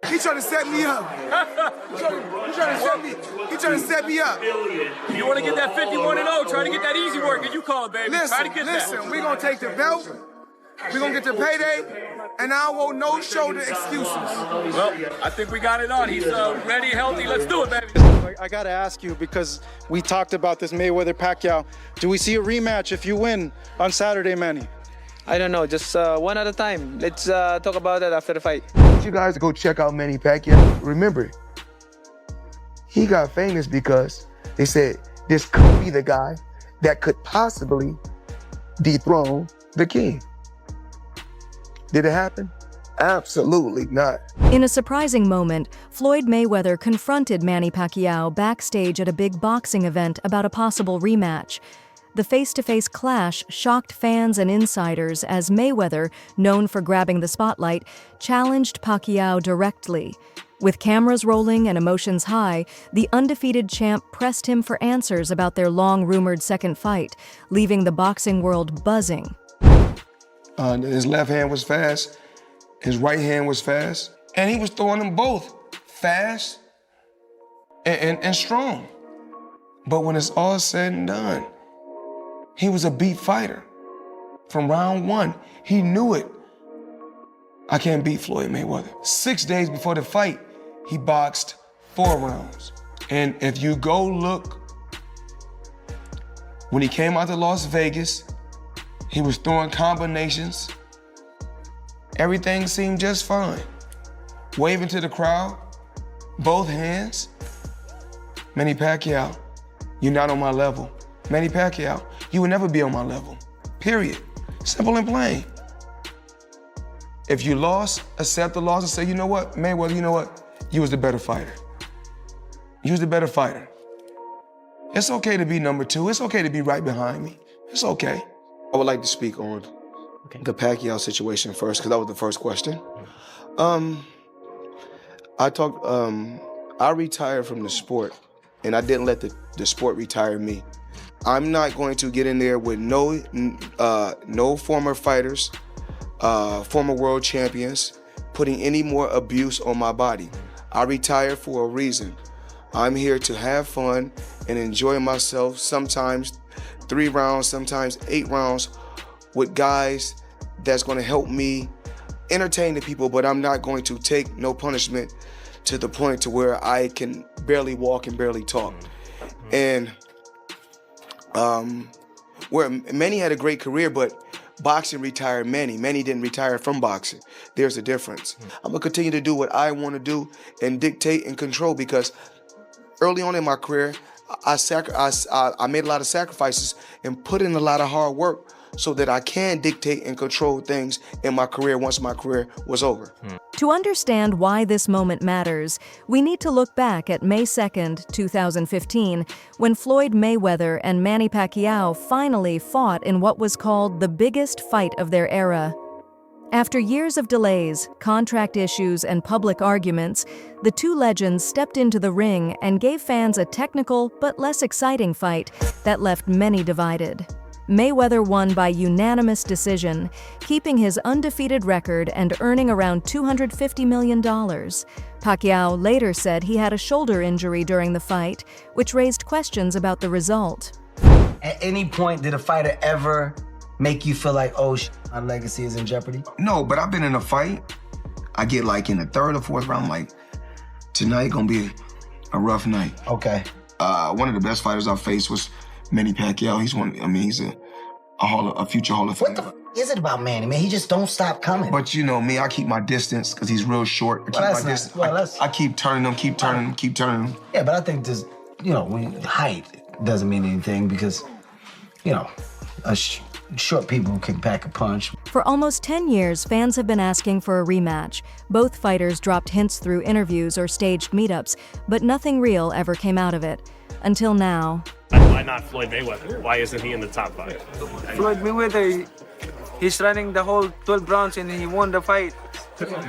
He trying to set me up. He trying to set me up. You want to get that 51-0, try to get that easy work, as you call it, baby. Listen, try to get that. we gonna take the belt. We gonna get the payday, and I don't want no shoulder excuses. Well, I think we got it on. He's ready, healthy. Let's do it, baby. I gotta ask you, because we talked about this Mayweather-Pacquiao. Do we see a rematch if you win on Saturday, Manny? I don't know, just one at a time. Let's talk about that after the fight. I want you guys to go check out Manny Pacquiao. Remember, he got famous because they said this could be the guy that could possibly dethrone the king. Did it happen? Absolutely not. In a surprising moment, Floyd Mayweather confronted Manny Pacquiao backstage at a big boxing event about a possible rematch. The face-to-face clash shocked fans and insiders as Mayweather, known for grabbing the spotlight, challenged Pacquiao directly. With cameras rolling and emotions high, the undefeated champ pressed him for answers about their long-rumored second fight, leaving the boxing world buzzing. His left hand was fast, his right hand was fast, and he was throwing them both fast and strong. But when it's all said and done, he was a beat fighter. From round one, he knew it. I can't beat Floyd Mayweather. 6 days before the fight, he boxed 4 rounds. And if you go look, when he came out to Las Vegas, he was throwing combinations. Everything seemed just fine. Waving to the crowd, both hands. Manny Pacquiao, you're not on my level. Manny Pacquiao, you will never be on my level, period. Simple and plain. If you lost, accept the loss and say, you know what, Mayweather, you know what? You was the better fighter. You was the better fighter. It's okay to be number 2. It's okay to be right behind me. It's okay. I would like to speak on the Pacquiao situation first, because that was the first question. I retired from the sport, and I didn't let the sport retire me. I'm not going to get in there with no former fighters, former world champions, putting any more abuse on my body. I retired for a reason. I'm here to have fun and enjoy myself, sometimes 3 rounds, sometimes 8 rounds, with guys that's gonna help me entertain the people, but I'm not going to take no punishment to the point to where I can barely walk and barely talk. And where Manny had a great career, but boxing retired Manny. Manny didn't retire from boxing. There's a difference. I'm gonna continue to do what I wanna do and dictate and control, because early on in my career, I made a lot of sacrifices and put in a lot of hard work so that I can dictate and control things in my career once my career was over. To understand why this moment matters, we need to look back at May 2nd, 2015, when Floyd Mayweather and Manny Pacquiao finally fought in what was called the biggest fight of their era. After years of delays, contract issues, and public arguments, the two legends stepped into the ring and gave fans a technical but less exciting fight that left many divided. Mayweather won by unanimous decision, keeping his undefeated record and earning around $250 million. Pacquiao later said he had a shoulder injury during the fight, which raised questions about the result. At any point, did a fighter ever make you feel like, oh, my legacy is in jeopardy? No, but I've been in a fight. I get like in the 3rd or 4th round, like, tonight gonna be a rough night. Okay. One of the best fighters I faced was Manny Pacquiao. He's a future Hall of Famer. What the f is it about Manny, man? He just don't stop coming. But you know me, I keep my distance because he's real short. I keep turning him, keep turning him. Yeah, but I think this, height doesn't mean anything because, short people can pack a punch. For almost 10 years, fans have been asking for a rematch. Both fighters dropped hints through interviews or staged meetups, but nothing real ever came out of it. Until now. Why not Floyd Mayweather? Why isn't he in the top 5? Floyd Mayweather, he's running the whole 12 rounds and he won the fight.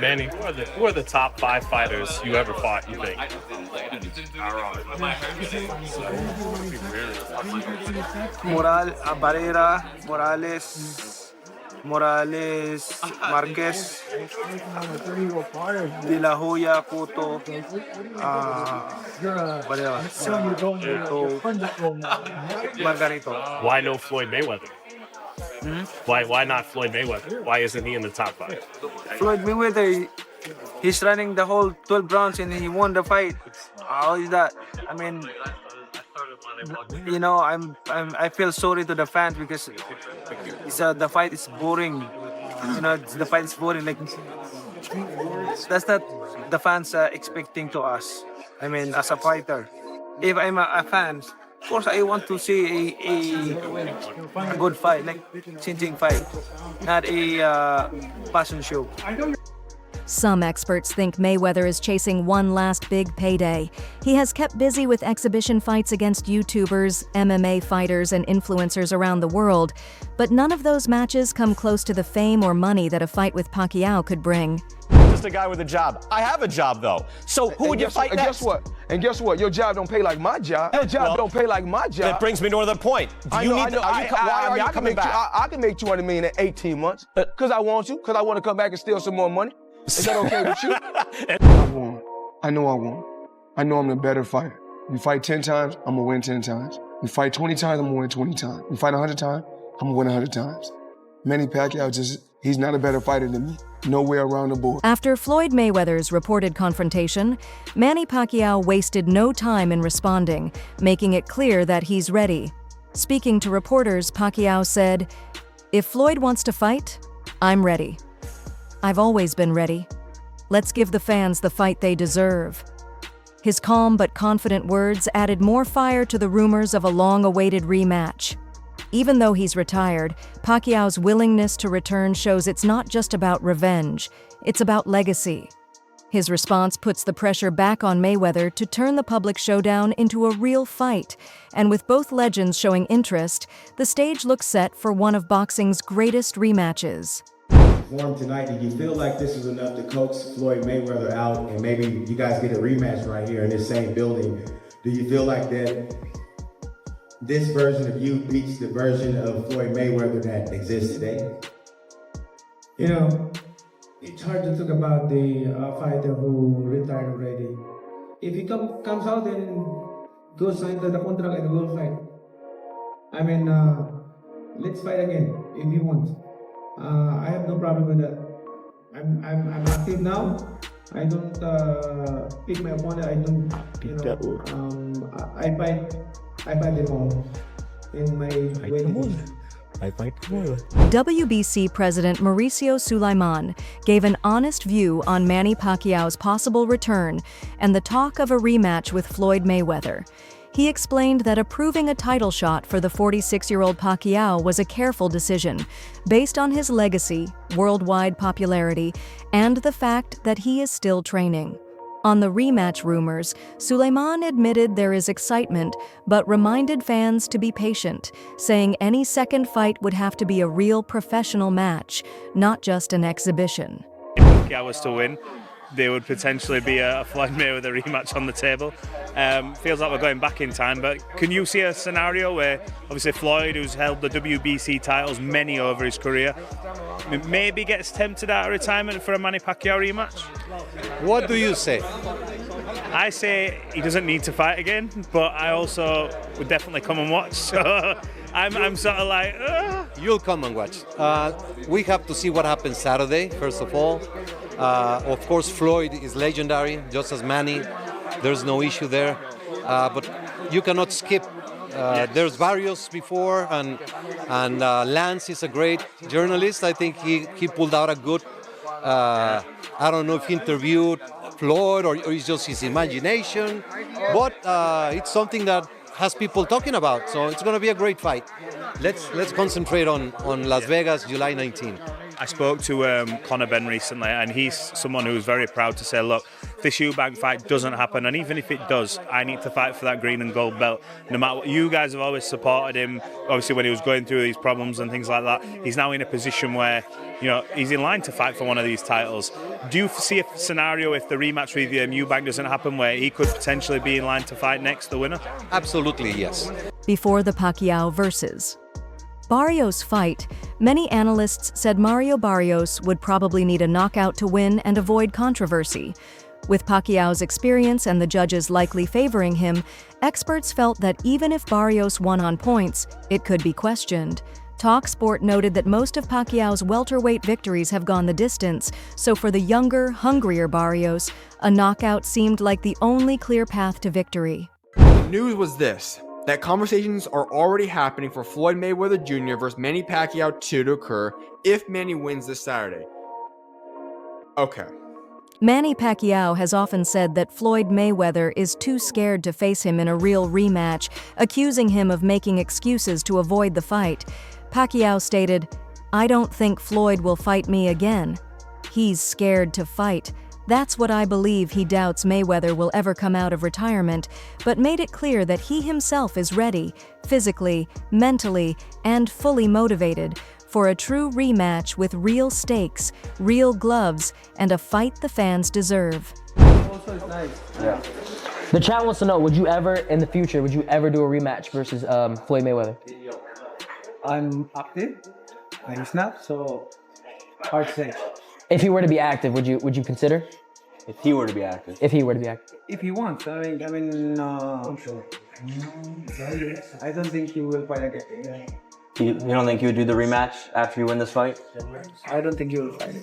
Manny, who are the top 5 fighters you ever fought, you think? Barrera, Morales, Morales, Marquez, De La Hoya, Cotto, what else? Margarito. Why no Floyd Mayweather? Why not Floyd Mayweather? Why isn't he in the top 5? Floyd Mayweather, he's running the whole 12 rounds and he won the fight. How is that? I mean, you know, I feel sorry to the fans because the fight is boring. You know, the fight is boring. Like that's not the fans expecting to us. I mean, as a fighter, if I'm a fan, of course I want to see a good fight, like changing fight, not a passion show. Some experts think Mayweather is chasing one last big payday. He has kept busy with exhibition fights against YouTubers, MMA fighters, and influencers around the world, but none of those matches come close to the fame or money that a fight with Pacquiao could bring. Just a guy with a job. I have a job, though. So who would you fight next? And guess what? Your job don't pay like my job. Your job don't pay like my job. That brings me to another point. Why are you coming back? I can make $200 million in 18 months because I want to, because I want to come back and steal some more money. Is that okay with you? I won. I know I won. I know I'm the better fighter. You fight 10 times, I'm gonna win 10 times. You fight 20 times, I'm gonna win 20 times. You fight 100 times, I'm gonna win 100 times. Manny Pacquiao he's not a better fighter than me. Nowhere around the board. After Floyd Mayweather's reported confrontation, Manny Pacquiao wasted no time in responding, making it clear that he's ready. Speaking to reporters, Pacquiao said, "If Floyd wants to fight, I'm ready. I've always been ready. Let's give the fans the fight they deserve." His calm but confident words added more fire to the rumors of a long-awaited rematch. Even though he's retired, Pacquiao's willingness to return shows it's not just about revenge, it's about legacy. His response puts the pressure back on Mayweather to turn the public showdown into a real fight, and with both legends showing interest, the stage looks set for one of boxing's greatest rematches. Tonight, do you feel like this is enough to coax Floyd Mayweather out and maybe you guys get a rematch right here in this same building? Do you feel like that this version of you beats the version of Floyd Mayweather that exists today? You know, it's hard to talk about the fighter who retired already. If he comes out and goes into the contract and will fight, I mean, let's fight again if he wants. I have no problem with that. I'm active now. I don't pick my opponent. I don't, you know. I fight them all in my way. WBC President Mauricio Sulaiman gave an honest view on Manny Pacquiao's possible return and the talk of a rematch with Floyd Mayweather. He explained that approving a title shot for the 46-year-old Pacquiao was a careful decision, based on his legacy, worldwide popularity, and the fact that he is still training. On the rematch rumors, Sulaiman admitted there is excitement, but reminded fans to be patient, saying any second fight would have to be a real professional match, not just an exhibition. If Pacquiao was to win, there would potentially be a Floyd Mayweather rematch on the table. Feels like we're going back in time, but can you see a scenario where obviously Floyd, who's held the WBC titles many over his career, maybe gets tempted out of retirement for a Manny Pacquiao rematch? What do you say? I say he doesn't need to fight again, but I also would definitely come and watch. So I'm sort of like, You'll come and watch. We have to see what happens Saturday, first of all. Of course, Floyd is legendary, just as Manny. There's no issue there. But you cannot skip. There's various before, and Lance is a great journalist. I think he pulled out a good, I don't know if he interviewed Floyd or it's just his imagination, but it's something that has people talking about. So it's going to be a great fight. Let's concentrate on Las Vegas, July 19. I spoke to Conor Benn recently, and he's someone who's very proud to say, look, this Eubank fight doesn't happen, and even if it does, I need to fight for that green and gold belt. No matter what, you guys have always supported him, obviously when he was going through these problems and things like that. He's now in a position where, you know, he's in line to fight for one of these titles. Do you see a scenario if the rematch with Eubank doesn't happen where he could potentially be in line to fight next, the winner? Absolutely, yes. Before the Pacquiao versus. Barrios' fight, many analysts said Mario Barrios would probably need a knockout to win and avoid controversy. With Pacquiao's experience and the judges likely favoring him, experts felt that even if Barrios won on points, it could be questioned. TalkSport noted that most of Pacquiao's welterweight victories have gone the distance, so for the younger, hungrier Barrios, a knockout seemed like the only clear path to victory. The news was this, that conversations are already happening for Floyd Mayweather Jr. versus Manny Pacquiao 2 to occur if Manny wins this Saturday. Okay. Manny Pacquiao has often said that Floyd Mayweather is too scared to face him in a real rematch, accusing him of making excuses to avoid the fight. Pacquiao stated, "I don't think Floyd will fight me again. He's scared to fight. That's what I believe." He doubts Mayweather will ever come out of retirement, but made it clear that he himself is ready, physically, mentally, and fully motivated, for a true rematch with real stakes, real gloves, and a fight the fans deserve. The chat wants to know, would you ever, in the future, would you ever do a rematch versus Floyd Mayweather? I'm active. I'm not, so hard to say. If he were to be active, would you consider? If he were to be active. If he were to be active. If he wants, I don't think he will fight again. You don't think he would do the rematch after you win this fight? I don't think he will fight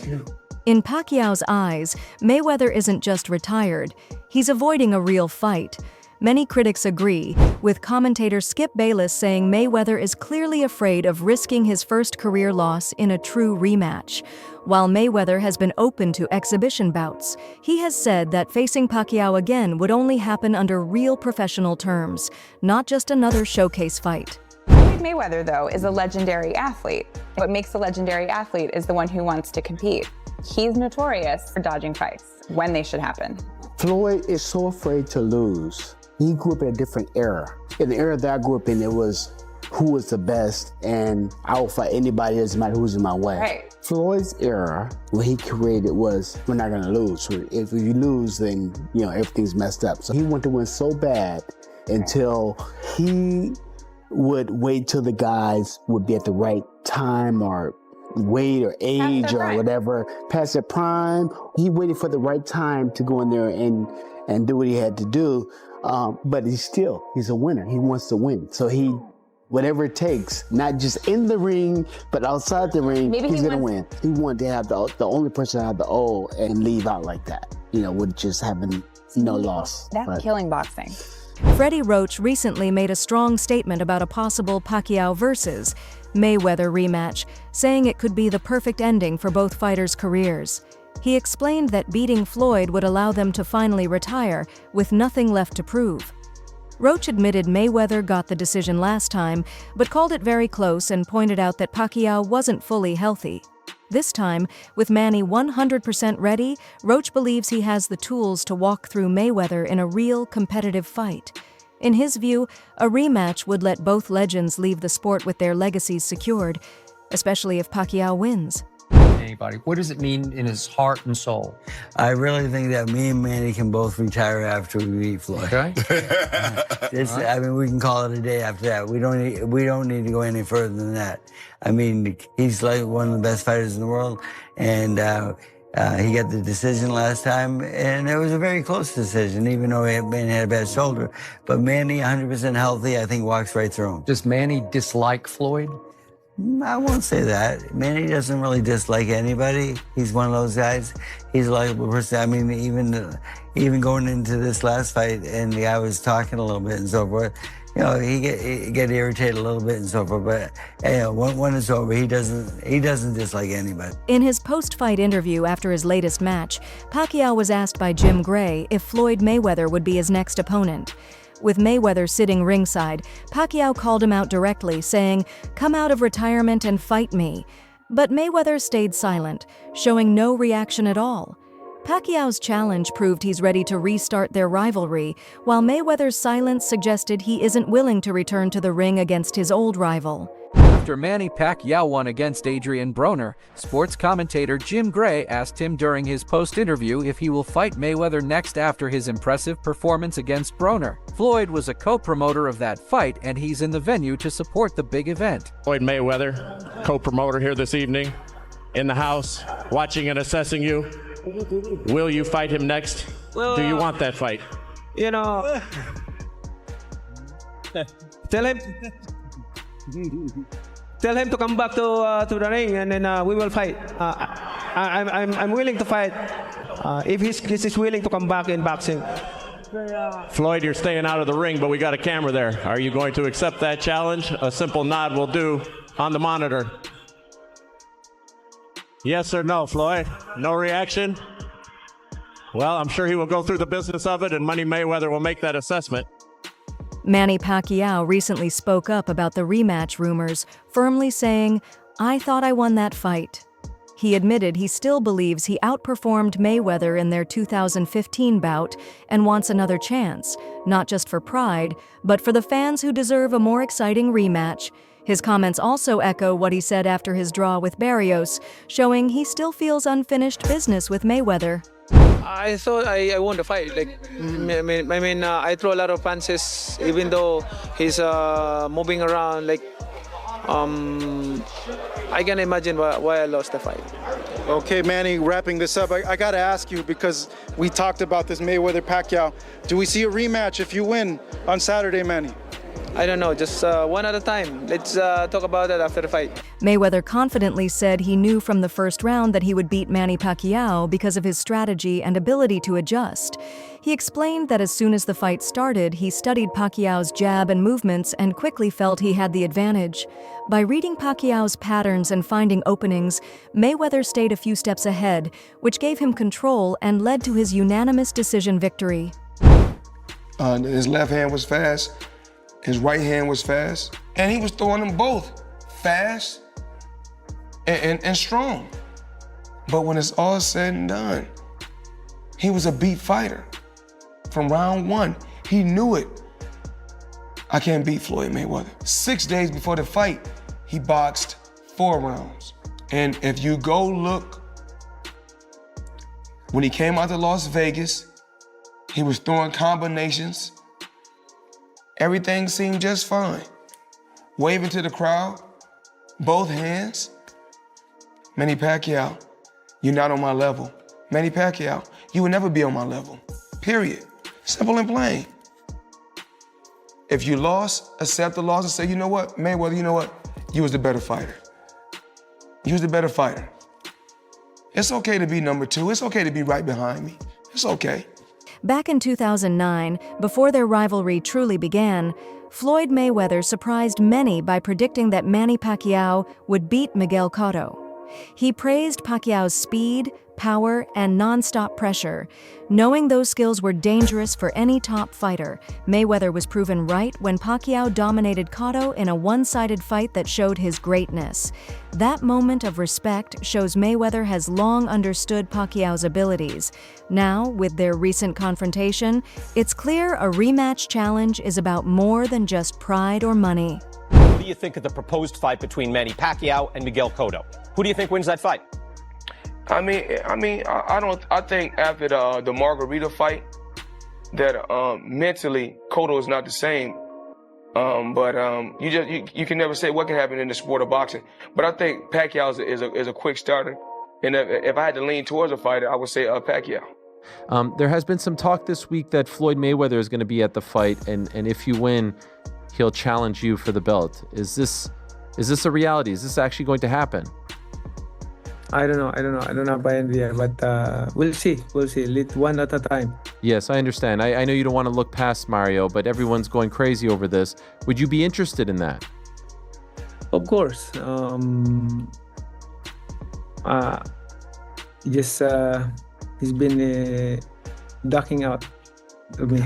again. In Pacquiao's eyes, Mayweather isn't just retired, he's avoiding a real fight. Many critics agree, with commentator Skip Bayless saying Mayweather is clearly afraid of risking his first career loss in a true rematch. While Mayweather has been open to exhibition bouts, he has said that facing Pacquiao again would only happen under real professional terms, not just another showcase fight. Floyd Mayweather, though, is a legendary athlete. What makes a legendary athlete is the one who wants to compete. He's notorious for dodging fights when they should happen. Floyd is so afraid to lose. He grew up in a different era. In the era that I grew up in, it was who was the best, and I will fight anybody, doesn't matter who's in my way. Right. Floyd's era, what he created was, we're not gonna lose. If you lose, then everything's messed up. So he wanted to win so bad until he would wait till the guys would be at the right time or weight or age or whatever, past their prime. He waited for the right time to go in there and do what he had to do. But he's a winner. He wants to win. So whatever it takes, not just in the ring, but outside the ring, he's gonna win. He wanted to have the only person to have the O and leave out like that, with just having no loss. That's killing boxing. Freddie Roach recently made a strong statement about a possible Pacquiao versus Mayweather rematch, saying it could be the perfect ending for both fighters' careers. He explained that beating Floyd would allow them to finally retire, with nothing left to prove. Roach admitted Mayweather got the decision last time, but called it very close and pointed out that Pacquiao wasn't fully healthy. This time, with Manny 100% ready, Roach believes he has the tools to walk through Mayweather in a real competitive fight. In his view, a rematch would let both legends leave the sport with their legacies secured, especially if Pacquiao wins. Anybody. What does it mean in his heart and soul? I really think that me and Manny can both retire after we beat Floyd. Okay. I mean, we can call it a day after that. We don't need to go any further than that. I mean, he's like one of the best fighters in the world, and he got the decision last time, and it was a very close decision, even though Manny had a bad shoulder. But Manny, 100% healthy, I think walks right through him. Does Manny dislike Floyd? I won't say that. Manny doesn't really dislike anybody. He's one of those guys. He's a likable person. I mean, even going into this last fight, and the guy was talking a little bit and so forth. He get irritated a little bit and so forth. But when it's over, he doesn't dislike anybody. In his post-fight interview after his latest match, Pacquiao was asked by Jim Gray if Floyd Mayweather would be his next opponent. With Mayweather sitting ringside, Pacquiao called him out directly, saying, "Come out of retirement and fight me." But Mayweather stayed silent, showing no reaction at all. Pacquiao's challenge proved he's ready to restart their rivalry, while Mayweather's silence suggested he isn't willing to return to the ring against his old rival. after Manny Pacquiao won against Adrian Broner, sports commentator Jim Gray asked him during his post-interview if he will fight Mayweather next after his impressive performance against Broner. Floyd was a co-promoter of that fight, and he's in the venue to support the big event. Floyd Mayweather, co-promoter here this evening, in the house, watching and assessing you. Will you fight him next? Well, do you want that fight? You know, tell him to come back to the ring, and then we will fight. I'm willing to fight if he's willing to come back in boxing. Floyd, you're staying out of the ring, but we got a camera there. Are you going to accept that challenge? A simple nod will do on the monitor. Yes or no, Floyd? No reaction? Well, I'm sure he will go through the business of it, and Manny Mayweather will make that assessment. Manny Pacquiao recently spoke up about the rematch rumors, firmly saying, "I thought I won that fight." He admitted he still believes he outperformed Mayweather in their 2015 bout and wants another chance, not just for pride, but for the fans who deserve a more exciting rematch. His comments also echo what he said after his draw with Barrios, showing he still feels unfinished business with Mayweather. I thought I won the fight. I throw a lot of punches, even though he's moving around. I can imagine why I lost the fight. Okay, Manny, wrapping this up, I got to ask you, because we talked about this Mayweather-Pacquiao. Do we see a rematch if you win on Saturday, Manny? I don't know, just one at a time. Let's talk about that after the fight. Mayweather confidently said he knew from the first round that he would beat Manny Pacquiao because of his strategy and ability to adjust. He explained that as soon as the fight started, he studied Pacquiao's jab and movements and quickly felt he had the advantage. By reading Pacquiao's patterns and finding openings, Mayweather stayed a few steps ahead, which gave him control and led to his unanimous decision victory. His left hand was fast. His right hand was fast, and he was throwing them both fast and strong. But when it's all said and done, he was a beat fighter. From round one, he knew it. I can't beat Floyd Mayweather. 6 days before the fight, he boxed 4 rounds. And if you go look, when he came out to Las Vegas, he was throwing combinations. Everything seemed just fine. Waving to the crowd, both hands. Manny Pacquiao, you're not on my level. Manny Pacquiao, you will never be on my level, period. Simple and plain. If you lost, accept the loss and say, you know what, Mayweather, you know what? You was the better fighter. You was the better fighter. It's okay to be number 2. It's okay to be right behind me. It's okay. Back in 2009, before their rivalry truly began, Floyd Mayweather surprised many by predicting that Manny Pacquiao would beat Miguel Cotto. He praised Pacquiao's speed, power, and non-stop pressure. Knowing those skills were dangerous for any top fighter, Mayweather was proven right when Pacquiao dominated Cotto in a one-sided fight that showed his greatness. That moment of respect shows Mayweather has long understood Pacquiao's abilities. Now, with their recent confrontation, it's clear a rematch challenge is about more than just pride or money. What do you think of the proposed fight between Manny Pacquiao and Miguel Cotto? Who do you think wins that fight? I think after the Margarita fight that mentally Cotto is not the same. You can never say what can happen in the sport of boxing. But I think Pacquiao is a quick starter. And if I had to lean towards a fighter, I would say Pacquiao. There has been some talk this week that Floyd Mayweather is going to be at the fight, and if you win, he'll challenge you for the belt. Is this a reality? Is this actually going to happen? I don't know. I don't know by the end, but we'll see. One at a time. Yes, I understand. I know you don't want to look past Mario, but everyone's going crazy over this. Would you be interested in that? Of course. He's been ducking out of me.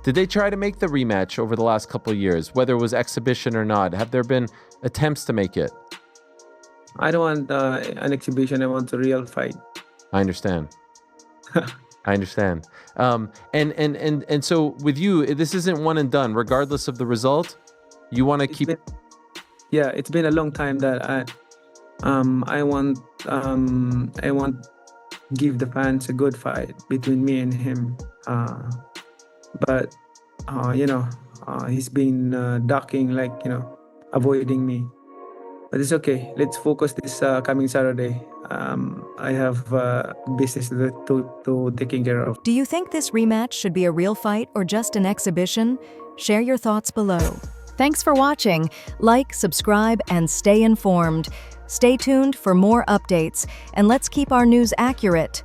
Did they try to make the rematch over the last couple of years, whether it was exhibition or not? Have there been attempts to make it? I don't want an exhibition. I want a real fight. I understand. I understand. And so with you, this isn't one and done. Regardless of the result, you want to keep. yeah, it's been a long time that I want give the fans a good fight between me and him. But he's been ducking, like, avoiding me. But it's okay. Let's focus this coming Saturday. I have business to taking care of. Do you think this rematch should be a real fight or just an exhibition? Share your thoughts below. Thanks for watching. Like, subscribe, and stay informed. Stay tuned for more updates, and let's keep our news accurate.